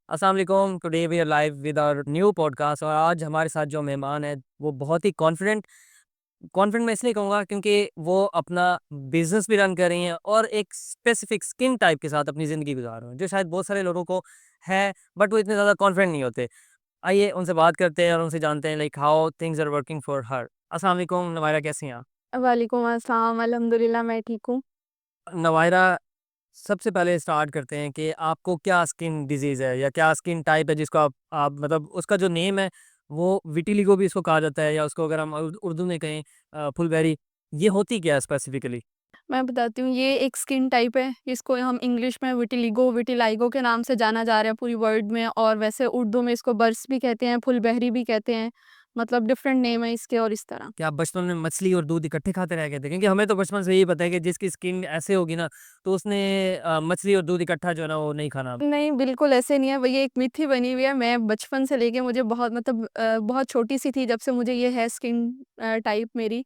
अस्सलाम वालेकुम। Today we are live with our new podcast और आज हमारे साथ जो मेहमान है वो बहुत ही कॉन्फिडेंट कॉन्फिडेंट मैं इसलिए कहूँगा क्योंकि वो अपना बिजनेस भी रन कर रही हैं और एक स्पेसिफिक स्किन टाइप के साथ अपनी ज़िंदगी गुजार रहे हैं जो शायद बहुत सारे लोगों को है, बट वो इतने ज़्यादा कॉन्फिडेंट नहीं होते। आइए उनसे बात करते हैं और उनसे जानते हैं like how things are working for her. अस्सलाम वालेकुम नवायरा, कैसी हैं आप? वालेकुम अस्सलाम, अल्हम्दुलिल्लाह मैं ठीक हूँ। नवायरा, सबसे पहले स्टार्ट करते हैं कि आपको क्या स्किन डिजीज़ है या क्या स्किन टाइप है जिसको आप मतलब उसका जो नेम है वो विटिलिगो भी इसको कहा जाता है, या उसको अगर हम उर्दू में कहें फुलबेरी, ये होती क्या है स्पेसिफिकली? मैं बताती हूँ, ये एक स्किन टाइप है, इसको हम इंग्लिश में विटिलिगो, विटिलाइगो के नाम से जाना जा रहा है पूरी वर्ल्ड में, और वैसे उर्दू में इसको बर्स भी कहते हैं, फुलबहरी भी कहते हैं, मतलब डिफरेंट नेम है इसके और इस तरह। क्या आप बचपन में मछली और दूध इकट्ठे खाते रह गए थे? क्योंकि हमें तो बचपन से यही पता है कि जिसकी स्किन ऐसे होगी ना, तो उसने मछली और दूध इकट्ठा जो है ना वो नहीं खाना। नहीं, बिल्कुल ऐसे नहीं है, ये एक मिथ ही बनी हुई है। मैं बचपन से लेके मुझे बहुत मतलब बहुत छोटी-सी थी जब से मुझे ये है स्किन टाइप मेरी।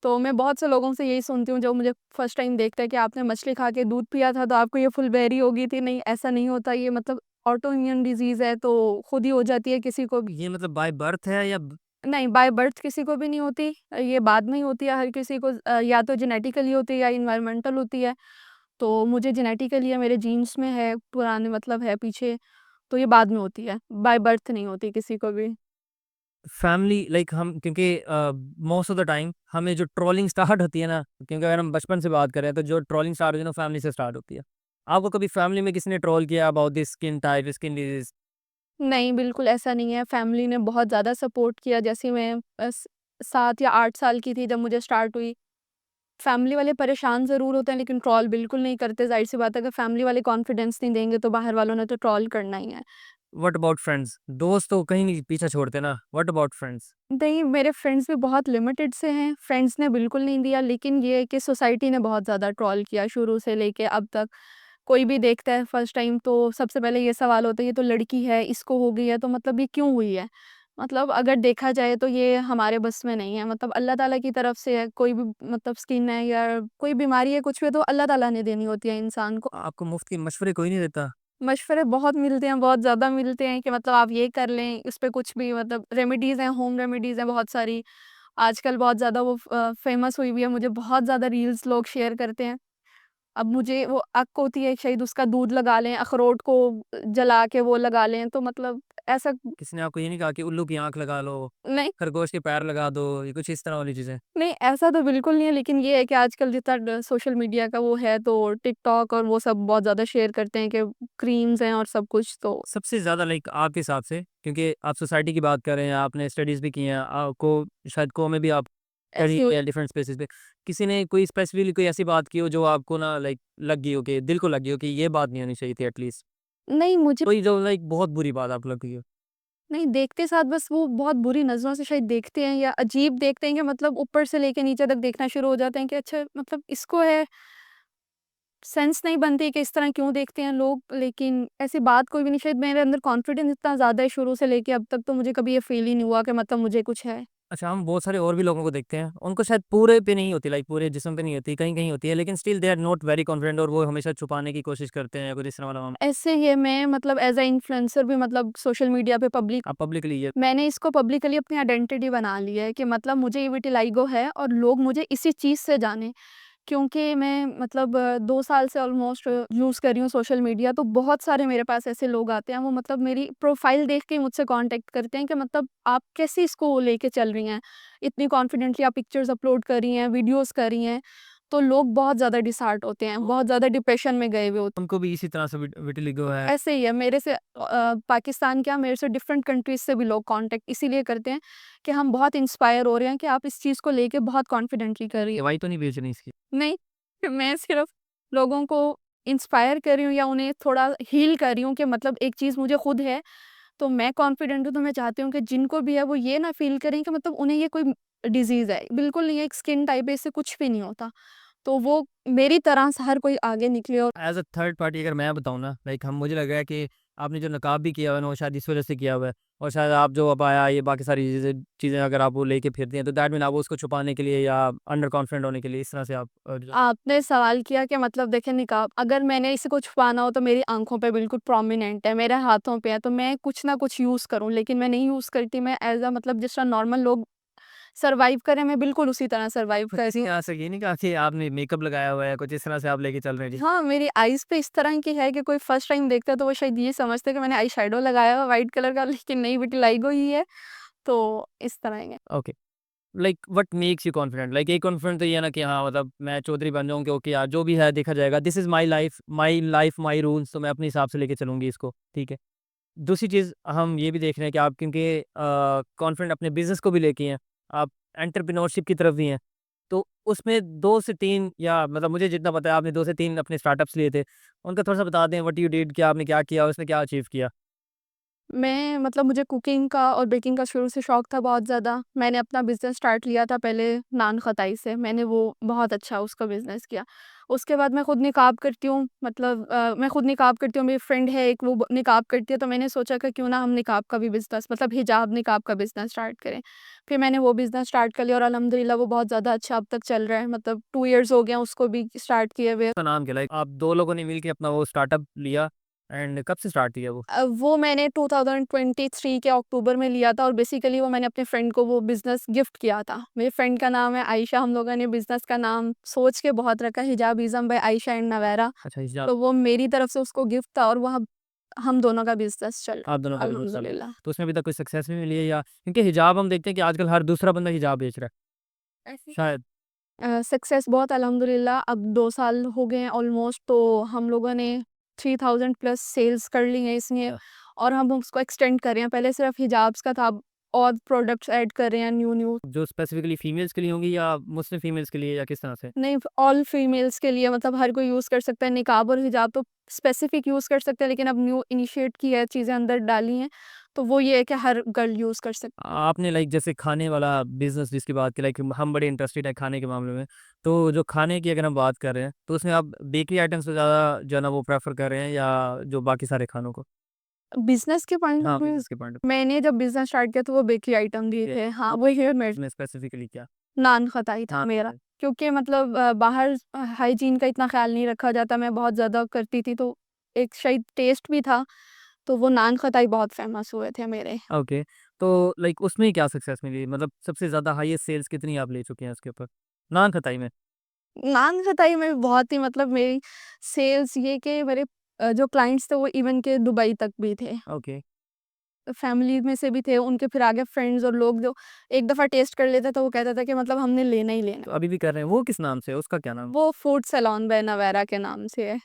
तो मैं बहुत से लोगों से यही सुनती हूँ जो मुझे फर्स्ट टाइम देखता है कि आपने मछली खा के दूध पिया था तो आपको ये फुलबेरी हो गई थी। नहीं, ऐसा नहीं होता, ये मतलब ऑटो इम्यून डिज़ीज़ है, तो खुद ही हो जाती है किसी को भी। ये मतलब बाय बर्थ है या नहीं, बाय बर्थ किसी को भी नहीं होती, ये बाद में ही होती है हर किसी को, या तो जेनेटिकली होती है या एनवायरमेंटल होती है। तो मुझे जेनेटिकली है, मेरे जीन्स में है, पुराने मतलब है पीछे, तो ये बाद में होती है, बाय बर्थ नहीं होती किसी को भी। फैमिली लाइक हम, क्योंकि मोस्ट ऑफ द टाइम हमें जो ट्रोलिंग स्टार्ट होती है ना, क्योंकि अगर हम बचपन से बात करें तो जो ट्रोलिंग स्टार्ट होती है ना फैमिली से स्टार्ट होती है। आपको कभी फैमिली में किसी ने ट्रोल किया about this skin type, skin disease? नहीं, बिल्कुल ऐसा नहीं है, फैमिली ने बहुत ज़्यादा सपोर्ट किया। जैसे मैं 7 या 8 साल की थी जब मुझे स्टार्ट हुई, फैमिली वाले परेशान ज़रूर होते हैं लेकिन ट्रोल बिल्कुल नहीं करते। ज़ाहिर-सी बात है, अगर फैमिली वाले कॉन्फिडेंस नहीं देंगे तो बाहर वालों ने तो ट्रोल करना ही है। What about friends? दोस्त तो कहीं नहीं पीछा छोड़ते ना, व्हाट अबाउट फ्रेंड्स? नहीं, मेरे फ्रेंड्स भी बहुत लिमिटेड से हैं, फ्रेंड्स ने बिल्कुल नहीं दिया, लेकिन ये है कि सोसाइटी ने बहुत ज़्यादा ट्रोल किया शुरू से लेके अब तक। कोई भी देखता है फर्स्ट टाइम तो सबसे पहले ये सवाल होता है, ये तो लड़की है, इसको हो गई है, तो मतलब ये क्यों हुई है? मतलब अगर देखा जाए तो ये हमारे बस में नहीं है, मतलब अल्लाह ताला की तरफ से है, कोई भी मतलब स्किन है या कोई बीमारी है, कुछ भी है, तो अल्लाह ताला ने देनी होती है इंसान को। आपको मुफ्त के मशवरे कोई नहीं देता? मशवरे बहुत मिलते हैं, बहुत ज़्यादा मिलते हैं कि मतलब आप ये कर लें, इस पे कुछ भी मतलब रेमेडीज़ हैं, होम रेमेडीज़ हैं बहुत सारी। आजकल बहुत ज़्यादा वो फ़ेमस हुई हुई है, मुझे बहुत ज़्यादा रील्स लोग शेयर करते हैं। अब मुझे वो अक होती है शायद, उसका दूध लगा लें, अखरोट को जला के वो लगा लें, तो मतलब ऐसा किसी ने आपको ये नहीं कहा कि उल्लू की आँख लगा लो, नहीं, खरगोश के पैर लगा दो, ये कुछ इस तरह वाली चीज़ें? नहीं ऐसा तो बिल्कुल नहीं है, लेकिन ये है कि आजकल जितना सोशल मीडिया का वो है, तो टिकटॉक और वो सब बहुत ज़्यादा शेयर करते हैं कि क्रीम्स हैं और सब कुछ, तो सबसे ज़्यादा लाइक आपके हिसाब से, क्योंकि आप सोसाइटी की बात कर रहे हैं, आपने स्टडीज़ भी की हैं, आपको शायद को में भी आप स्टडी ऐसी किया है डिफरेंट स्पेसेस पे। किसी ने कोई स्पेसिफिकली कोई ऐसी बात की हो जो आपको ना लाइक लग गई हो, कि दिल को लग गई हो कि ये बात नहीं होनी चाहिए थी एटलीस्ट? नहीं मुझे कोई जो लाइक बहुत बुरी बात आपको लग गई हो? नहीं, देखते साथ बस वो बहुत बुरी नज़रों से शायद देखते हैं या अजीब देखते हैं कि मतलब ऊपर से लेके नीचे तक देखना शुरू हो जाते हैं कि अच्छा मतलब इसको है, सेंस नहीं बनती कि इस तरह क्यों देखते हैं लोग, लेकिन ऐसी बात कोई भी नहीं। शायद मेरे अंदर कॉन्फिडेंस इतना ज़्यादा है शुरू से लेके अब तक, तो मुझे कभी ये फ़ील ही नहीं हुआ कि मतलब मुझे कुछ है। अच्छा, हम बहुत सारे और भी लोगों को देखते हैं, उनको शायद पूरे पे नहीं होती, लाइक पूरे जिस्म पे नहीं होती, कहीं-कहीं होती है, लेकिन still they are not very confident और वो हमेशा छुपाने की कोशिश करते हैं, कुछ इस तरह वाला मामला। ऐसे ही है, मैं मतलब एज़ अ इन्फ्लुएंसर भी मतलब सोशल मीडिया पे पब्लिक आप पब्लिकली ये मैंने इसको पब्लिकली अपनी आइडेंटिटी बना ली है कि मतलब मुझे ये विटिलिगो है और लोग मुझे इसी चीज़ से जानें। क्योंकि मैं मतलब 2 साल से ऑलमोस्ट यूज़ कर रही हूँ सोशल मीडिया, तो बहुत सारे मेरे पास ऐसे लोग आते हैं, वो मतलब मेरी प्रोफ़ाइल देख के मुझसे कॉन्टैक्ट करते हैं कि मतलब आप कैसे इसको लेके चल रही हैं? इतनी कॉन्फिडेंटली आप पिक्चर्स अपलोड कर रही हैं, वीडियोज़ कर रही हैं। तो लोग बहुत ज़्यादा डिसहार्ट होते हैं, बहुत ज़्यादा डिप्रेशन में गए हुए होते उनको भी इसी तरह से विटिलिगो है। हैं। ऐसे ही है मेरे से पाकिस्तान क्या, मेरे से डिफरेंट कंट्रीज़ से भी लोग कॉन्टैक्ट इसीलिए करते हैं कि हम बहुत इंस्पायर हो रहे हैं कि आप इस चीज़ को लेके बहुत कॉन्फिडेंटली कर रही हैं। दवाई तो नहीं बेचनी इसकी? नहीं, मैं सिर्फ़ लोगों को इंस्पायर कर रही हूँ या उन्हें थोड़ा हील कर रही हूँ कि मतलब एक चीज़ मुझे खुद है, तो मैं कॉन्फिडेंट हूँ, तो मैं चाहती हूँ कि जिनको भी है वो ये ना फ़ील करें कि मतलब उन्हें ये कोई डिज़ीज़ है। बिल्कुल नहीं है, एक स्किन टाइप है, इससे कुछ भी नहीं होता। तो वो मेरी तरह से हर कोई आगे निकले और एज़ अ थर्ड पार्टी अगर मैं बताऊँ ना, लाइक हम मुझे लग रहा है कि आपने जो नकाब भी किया हुआ है ना, वो शायद इस वजह से किया हुआ है। और शायद आप जो अबाया ये बाकी सारी चीज़ें चीज़ें अगर आप वो लेके फिरती हैं, तो दैट मीन आप उसको छुपाने के लिए या अंडर कॉन्फिडेंट होने के लिए, इस तरह से आप आपने सवाल किया कि मतलब देखिए निकाब अगर मैंने इसे को छुपाना हो तो मेरी आँखों पे बिल्कुल प्रोमिनेंट है, मेरे हाथों पे है, तो मैं कुछ ना कुछ यूज़ करूँ, लेकिन मैं नहीं यूज़ करती। मैं एज़ अ मतलब जिस तरह नॉर्मल लोग सर्वाइव करें, मैं बिल्कुल उसी तरह सर्वाइव तो कर किसी ने आज तक ये नहीं कहा कि आपने मेकअप लगाया हुआ है, कुछ इस तरह से आप लेके चल रहे हैं? जी। हाँ, मेरी आइज़ पे इस तरह की है कि कोई फर्स्ट टाइम देखता है तो वो शायद ये समझते हैं कि मैंने आई शैडो लगाया हुआ व्हाइट कलर का, लेकिन नहीं विटिलिगो ही है, तो इस तरह है। Okay. Like what makes you confident? Like एक कॉन्फिडेंट तो ये है ना कि हाँ, मतलब मैं चौधरी बन जाऊँ कि ओके यार, जो भी है देखा जाएगा। This is my life, my rules, तो मैं अपने हिसाब से लेके चलूँगी इसको, ठीक है। दूसरी चीज़ हम ये भी देख रहे हैं कि आप क्योंकि कॉन्फिडेंट अपने बिज़नेस को भी लेके हैं, आप एंटरप्रेन्योरशिप की तरफ भी हैं। तो उसमें 2 से 3 या मतलब मुझे जितना पता है आपने 2 से 3 अपने स्टार्टअप्स लिए थे। उनका थोड़ा-सा बता दें व्हाट यू डिड, कि आपने क्या किया, उसमें क्या अचीव किया? मैं मतलब मुझे कुकिंग का और बेकिंग का शुरू से शौक था बहुत ज़्यादा। मैंने अपना बिज़नेस स्टार्ट लिया था पहले नान खताई से, मैंने वो बहुत अच्छा उसका बिज़नेस किया। उसके बाद मैं खुद निकाब करती हूँ, मतलब मैं खुद निकाब करती हूँ, मेरी फ्रेंड है एक, वो निकाब करती है, तो मैंने सोचा कि क्यों ना हम निकाब का भी बिज़नेस, मतलब हिजाब निकाब का बिज़नेस स्टार्ट करें। फिर मैंने वो बिज़नेस स्टार्ट कर लिया और अल्हम्दुलिल्लाह वो बहुत ज़्यादा अच्छा अब तक चल रहा है, मतलब 2 इयर्स हो गए हैं उसको भी स्टार्ट किए हुए। उसका नाम क्या, लाइक आप 2 लोगों ने मिल के अपना वो स्टार्टअप लिया एंड कब से स्टार्ट किया वो? वो मैंने 2023 के अक्टूबर में लिया था और बेसिकली वो मैंने अपने फ्रेंड को वो बिज़नेस गिफ्ट किया था। मेरे फ्रेंड का नाम है आयशा, हम लोगों ने बिज़नेस का नाम सोच के बहुत रखा है, हिजाबिज़्म बाय आयशा एंड नवेरा। अच्छा, हिजाब। तो वो मेरी तरफ से उसको गिफ्ट था और वो हम दोनों का बिज़नेस चल रहा आप दोनों है का बिज़नेस चल रहा है। अल्हम्दुलिल्लाह। तो उसमें अभी तक कोई सक्सेस भी मिली है, या क्योंकि हिजाब हम देखते हैं कि आजकल हर दूसरा बंदा हिजाब बेच रहा है, ऐसे शायद। सक्सेस बहुत अल्हम्दुलिल्लाह अब 2 साल हो गए हैं ऑलमोस्ट, तो हम लोगों ने 3000 प्लस सेल्स कर ली हैं इसमें या और हम उसको एक्सटेंड कर रहे हैं। पहले सिर्फ़ हिजाब्स का था, अब और प्रोडक्ट्स ऐड कर रहे हैं न्यू-न्यू। जो स्पेसिफिकली फीमेल्स के लिए होंगी या मुस्लिम फीमेल्स के लिए, या किस तरह से? नहीं, ऑल फीमेल्स के लिए, मतलब हर कोई यूज़ कर सकता है। निकाब और हिजाब तो स्पेसिफिक यूज़ कर सकते हैं, लेकिन अब न्यू इनिशिएट की है, चीज़ें अंदर डाली हैं, तो वो ये है कि हर गर्ल यूज़ कर सकती है। आपने लाइक जैसे खाने वाला बिज़नेस जिसकी बात की, लाइक हम बड़े इंटरेस्टेड है खाने के मामले में। तो जो खाने की अगर हम बात कर रहे हैं, तो उसमें आप बेकरी आइटम्स को ज़्यादा जो है ना वो प्रेफ़र कर रहे हैं, या जो बाकी सारे खानों को? बिज़नेस के पॉइंट हाँ, ऑफ व्यू बिज़नेस के पॉइंट ऑफ मैंने जब बिज़नेस स्टार्ट किया तो वो बेकरी आइटम दिए व्यू। थे। हाँ, आप वही है मेरे में स्पेसिफिकली क्या? नान खताई था हाँ, मेरा, क्योंकि मतलब बाहर हाइजीन का इतना ख़्याल नहीं रखा जाता, मैं बहुत ज़्यादा करती थी, तो एक शायद टेस्ट भी था, तो वो नान खताई बहुत फ़ेमस हुए थे मेरे। ओके। तो लाइक उसमें क्या सक्सेस मिली? मतलब सबसे ज़्यादा हाईएस्ट सेल्स कितनी आप ले चुके हैं उसके ऊपर? नान खताई में? नान खताई में बहुत ही मतलब मेरी सेल्स ये कि मेरे जो क्लाइंट्स थे वो इवन के दुबई तक भी थे। ओके। फैमिली में से भी थे, उनके फिर आगे फ्रेंड्स और लोग जो एक दफ़ा टेस्ट कर लेते तो वो कहता था कि मतलब हमने लेना ही लेना। तो अभी भी कर रहे हैं, वो किस नाम से है? उसका क्या नाम है? वो फूड सैलून बाय नवेरा के नाम से है।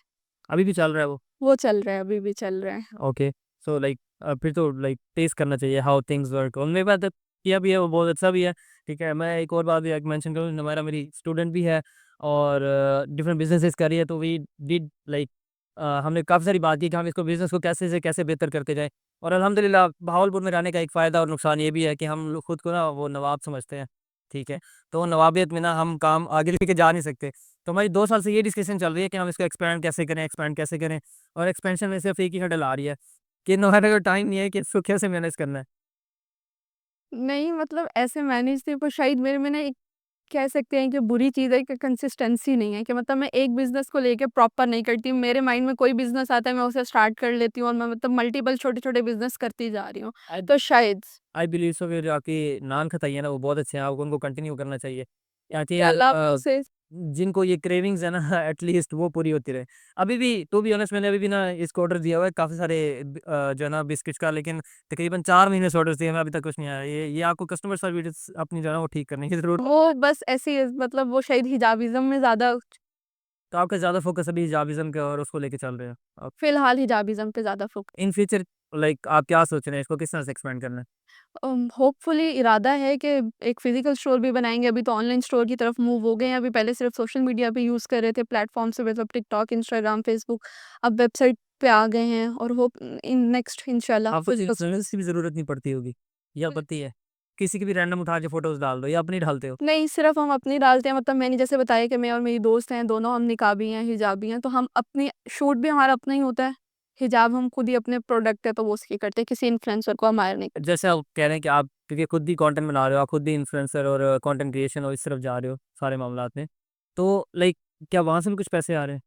अभी भी चल रहा है वो? वो चल रहा है, अभी भी चल रहा है। ओके। सो लाइक फिर तो लाइक टेस्ट करना चाहिए हाउ थिंग्स वर्क। और मेरे पास किया भी है, वो बहुत अच्छा भी है, ठीक है। मैं एक और बात भी मेंशन करूँ, हमारा मेरी स्टूडेंट भी है और डिफरेंट बिज़नेसेस कर रही है, तो वी डिड लाइक हमने काफ़ी सारी बात की कि हम इसको बिज़नेस को कैसे से कैसे बेहतर करते जाएँ। और अल्हम्दुलिल्लाह भावलपुर में रहने का एक फ़ायदा और नुकसान ये भी है कि हम लोग खुद को ना वो नवाब समझते हैं, ठीक है। तो नवाबियत में ना हम काम आगे लेके जा नहीं सकते। तो हमारी 2 साल से ये डिस्कशन चल रही है कि हम इसको एक्सपेंड कैसे करें? और एक्सपेंशन में सिर्फ़ एक ही हर्डल आ रही है कि हमारे पास टाइम नहीं है कि इसको कैसे मैनेज करना है। नहीं, मतलब ऐसे मैनेज थे, पर शायद मेरे में ना एक कह सकते हैं कि बुरी चीज़ है कि कंसिस्टेंसी नहीं है, कि मतलब मैं एक बिज़नेस को लेके प्रॉपर नहीं करती हूँ। मेरे माइंड में कोई बिज़नेस आता है, मैं उसे स्टार्ट कर लेती हूँ और मैं मतलब मल्टीपल छोटे-छोटे बिज़नेस करती जा रही हूँ। आई तो शायद आई बिलीव सो कि जो आपकी नान खताई है ना, वो बहुत अच्छे हैं, आपको उनको कंटिन्यू करना चाहिए। ताकि अल्लाह से जिनको ये क्रेविंग्स है ना एटलीस्ट वो पूरी होती रहे। अभी भी टू बी ऑनेस्ट मैंने अभी भी ना इसको ऑर्डर दिया हुआ है काफ़ी सारे जो है ना बिस्किट्स का, लेकिन तकरीबन 4 महीने से ऑर्डर्स दिए हैं, अभी तक कुछ नहीं आया। ये आपको कस्टमर सर्विस अपनी जो है ना वो ठीक करने की ज़रूरत। वो बस ऐसे ही मतलब वो शायद हिजाबिज़्म में ज़्यादा तो आपका ज़्यादा फ़ोकस अभी हिजाबिज़्म का और उसको लेके चल रहे हैं आप। फ़िलहाल हिजाबिज़्म पे ज़्यादा फ़ोकस। इन फ्यूचर लाइक आप क्या सोच रहे हैं, इसको किस तरह से एक्सपेंड करना है? होपफुली इरादा है कि एक फ़िज़िकल स्टोर भी बनाएँगे, अभी तो ऑनलाइन स्टोर की तरफ मूव हो गए हैं, अभी पहले सिर्फ़ सोशल मीडिया पे यूज़ कर रहे थे प्लेटफ़ॉर्म से, मतलब टिकटॉक, इंस्टाग्राम, फ़ेसबुक, अब वेबसाइट पे आ गए हैं और होप इन नेक्स्ट इंशाल्लाह आपको फिज़िकल इन्फ्लुएंस की भी ज़रूरत नहीं पड़ती होगी, या पड़ती है? किसी की भी रैंडम उठा के फ़ोटोज़ डाल दो, या अपनी डालते हो? नहीं, सिर्फ़ हम अपनी डालते हैं, मतलब मैंने जैसे बताया कि मैं और मेरी दोस्त हैं, दोनों हम निकाबी हैं, हिजाबी हैं, तो हम अपनी शूट भी हमारा अपना ही होता है, हिजाब हम खुद ही अपने प्रोडक्ट है तो वो उसकी करते हैं, किसी इन्फ्लुएंसर को हम हायर नहीं करते। जैसे आप कह रहे हैं कि आप क्योंकि खुद ही कंटेंट बना रहे हो, आप खुद ही इन्फ्लुएंसर और कंटेंट क्रिएशन और इस तरफ जा रहे हो सारे मामलात में, तो लाइक क्या वहाँ से भी कुछ पैसे आ रहे हैं?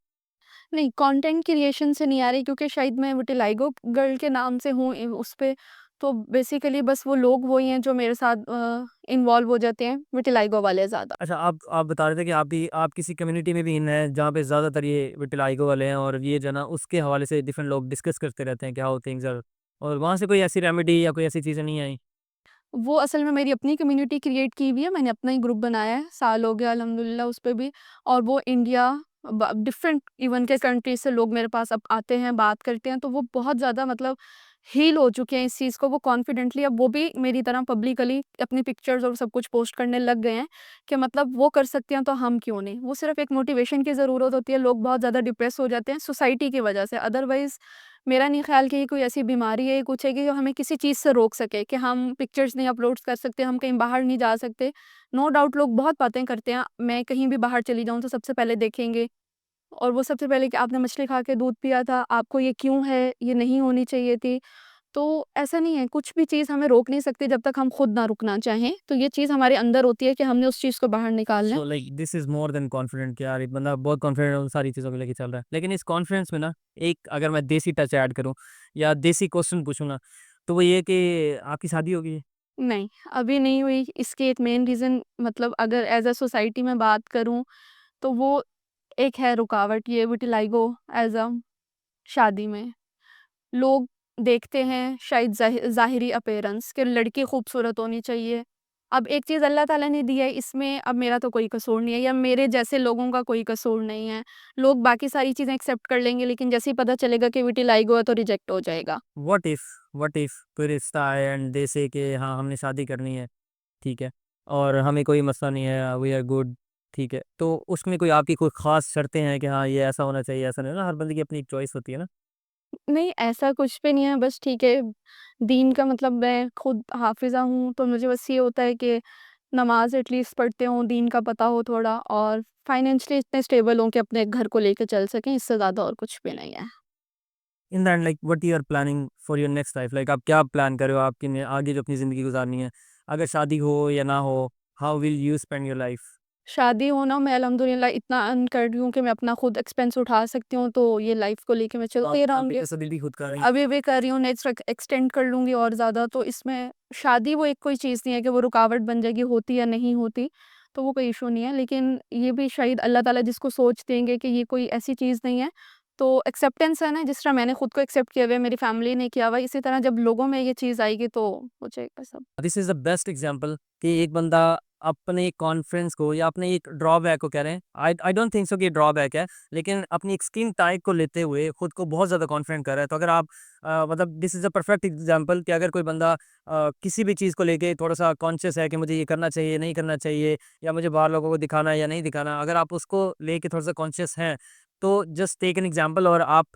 नहीं, कंटेंट क्रिएशन से नहीं आ रही क्योंकि शायद मैं विटिलाइगो गर्ल के नाम से हूँ उस पे, तो बेसिकली बस वो लोग वही हैं जो मेरे साथ इन्वॉल्व हो जाते हैं, विटिलाइगो वाले ज़्यादा। अच्छा, आप बता रहे थे कि आप किसी कम्युनिटी में भी इन हैं जहाँ पे ज़्यादातर ये विटिलाइगो वाले हैं और ये जो है ना उसके हवाले से डिफरेंट लोग डिस्कस करते रहते हैं कि हाउ थिंग्स आर, और वहाँ से कोई ऐसी रेमेडी या कोई ऐसी चीज़ें नहीं आई? वो असल में मेरी अपनी कम्युनिटी क्रिएट की हुई है, मैंने अपना ही ग्रुप बनाया है, साल हो गया अल्हम्दुलिल्लाह उस पे भी। और वो इंडिया डिफरेंट इवन के कंट्री से लोग मेरे पास अब आते हैं, बात करते हैं, तो वो बहुत ज़्यादा मतलब हील हो चुके हैं इस चीज़ को, वो कॉन्फिडेंटली अब वो भी मेरी तरह पब्लिकली अपनी पिक्चर्स और सब कुछ पोस्ट करने लग गए हैं कि मतलब वो कर सकते हैं तो हम क्यों नहीं। वो सिर्फ एक मोटिवेशन की ज़रूरत होती है, लोग बहुत ज़्यादा डिप्रेस हो जाते हैं सोसाइटी की वजह से, अदरवाइज़ मेरा नहीं ख्याल कि ये कोई ऐसी बीमारी है, कुछ है कि जो हमें किसी चीज़ से रोक सके कि हम पिक्चर्स नहीं अपलोड कर सकते, हम कहीं बाहर नहीं जा सकते। नो डाउट लोग बहुत बातें करते हैं, मैं कहीं भी बाहर चली जाऊँ तो सबसे पहले देखेंगे और वो सबसे पहले कि आपने मछली खा के दूध पिया था, आपको ये क्यों है? ये नहीं होनी चाहिए थी। तो ऐसा नहीं है, कुछ भी चीज़ हमें रोक नहीं सकती जब तक हम खुद ना रुकना चाहें। तो ये चीज़ हमारे अंदर होती है कि हमने उस चीज़ को बाहर निकालना है। So like this is more than confident कि यार ये बंदा बहुत कॉन्फिडेंट उन सारी चीज़ों को लेके चल रहा है। लेकिन इस कॉन्फिडेंस में ना एक अगर मैं देसी टच ऐड करूँ या देसी क्वेश्चन पूछूँ ना, तो वो ये है कि आपकी शादी हो गई है? नहीं, अभी नहीं हुई, इसके एक मेन रीज़न मतलब अगर एज़ अ सोसाइटी में बात करूँ, तो वो एक है रुकावट ये विटिलाइगो एज़ अ शादी में। लोग देखते हैं शायद ज़ाहिरी अपीयरेंस कि लड़की खूबसूरत होनी चाहिए। अब एक चीज़ अल्लाह ताला ने दी है इसमें अब मेरा तो कोई कसूर नहीं है या मेरे जैसे लोगों का कोई कसूर नहीं है। लोग बाकी सारी चीज़ें एक्सेप्ट कर लेंगे लेकिन जैसे ही पता चलेगा कि विटिलाइगो है तो रिजेक्ट हो जाएगा। व्हाट इफ कोई रिश्ता है एंड दे से कि हाँ, हमने शादी करनी है, ठीक है, और हमें कोई मसला नहीं है, वी आर गुड, ठीक है, तो उसमें कोई आपकी कोई ख़ास शर्तें हैं कि हाँ, ये ऐसा होना चाहिए, ऐसा नहीं ना, हर बंदे की अपनी एक चॉइस होती है ना? नहीं, ऐसा कुछ भी नहीं है, बस ठीक है, दीन का मतलब मैं खुद हाफ़िज़ा हूँ, तो मुझे बस ये होता है कि नमाज़ एटलीस्ट पढ़ते हों, दीन का पता हो थोड़ा और फाइनेंशियली इतने स्टेबल हों कि अपने घर को लेके चल सकें, इससे ज़्यादा और कुछ भी नहीं है। In the end like what you are planning for your next life, like आप क्या प्लान कर रहे हो आपकी आगे जो अपनी ज़िंदगी गुजारनी है? अगर शादी हो या ना हो, how will you spend your life? शादी हो ना, मैं अल्हम्दुलिल्लाह इतना अर्न कर रही हूँ कि मैं अपना खुद एक्सपेंस उठा सकती हूँ, तो ये लाइफ़ को लेके मैं तो चलती आप रहूँगी। तसल्ली खुद कर रही हैं। अभी भी कर रही हूँ, नेक्स्ट एक्सटेंड कर लूँगी और ज़्यादा, तो इसमें शादी वो एक कोई चीज़ नहीं है कि वो रुकावट बन जाएगी, होती या नहीं होती, तो वो कोई इश्यू नहीं है। लेकिन ये भी शायद अल्लाह ताला जिसको सोच देंगे कि ये कोई ऐसी चीज़ नहीं है, तो एक्सेप्टेंस है ना, जिस तरह मैंने खुद को एक्सेप्ट किया हुआ है, मेरी फैमिली ने किया हुआ है, इसी तरह जब लोगों में ये चीज़ आएगी तो हो जाएगा सब। This is the best example कि एक बंदा अपने कॉन्फिडेंस को या अपने एक ड्रॉबैक को कह रहे हैं, आई आई डोंट थिंक सो कि ये ड्रॉबैक है, लेकिन अपनी एक स्किन टाइप को लेते हुए खुद को बहुत ज़्यादा कॉन्फिडेंट कर रहा है। तो अगर आप मतलब this is a perfect example कि अगर कोई बंदा किसी भी चीज़ को लेके थोड़ा-सा कॉन्शियस है कि मुझे ये करना चाहिए, नहीं करना चाहिए, या मुझे बाहर लोगों को दिखाना है या नहीं दिखाना, अगर आप उसको लेके थोड़ा-सा कॉन्शियस हैं, तो जस्ट टेक एन एग्जांपल और आप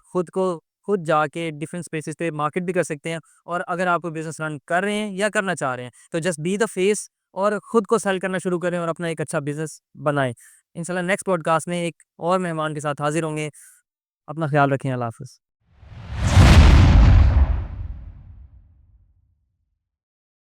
खुद जाके डिफरेंट स्पेसेस पे मार्केट भी कर सकते हैं। और अगर आप बिज़नेस रन कर रहे हैं या करना चाह रहे हैं, तो जस्ट बी द फेस और खुद को सेल करना शुरू करें और अपना एक अच्छा बिज़नेस बनाएँ। इंशाल्लाह नेक्स्ट पॉडकास्ट में एक और मेहमान के साथ हाज़िर होंगे। अपना ख़्याल रखें। अल्लाह हाफ़िज़।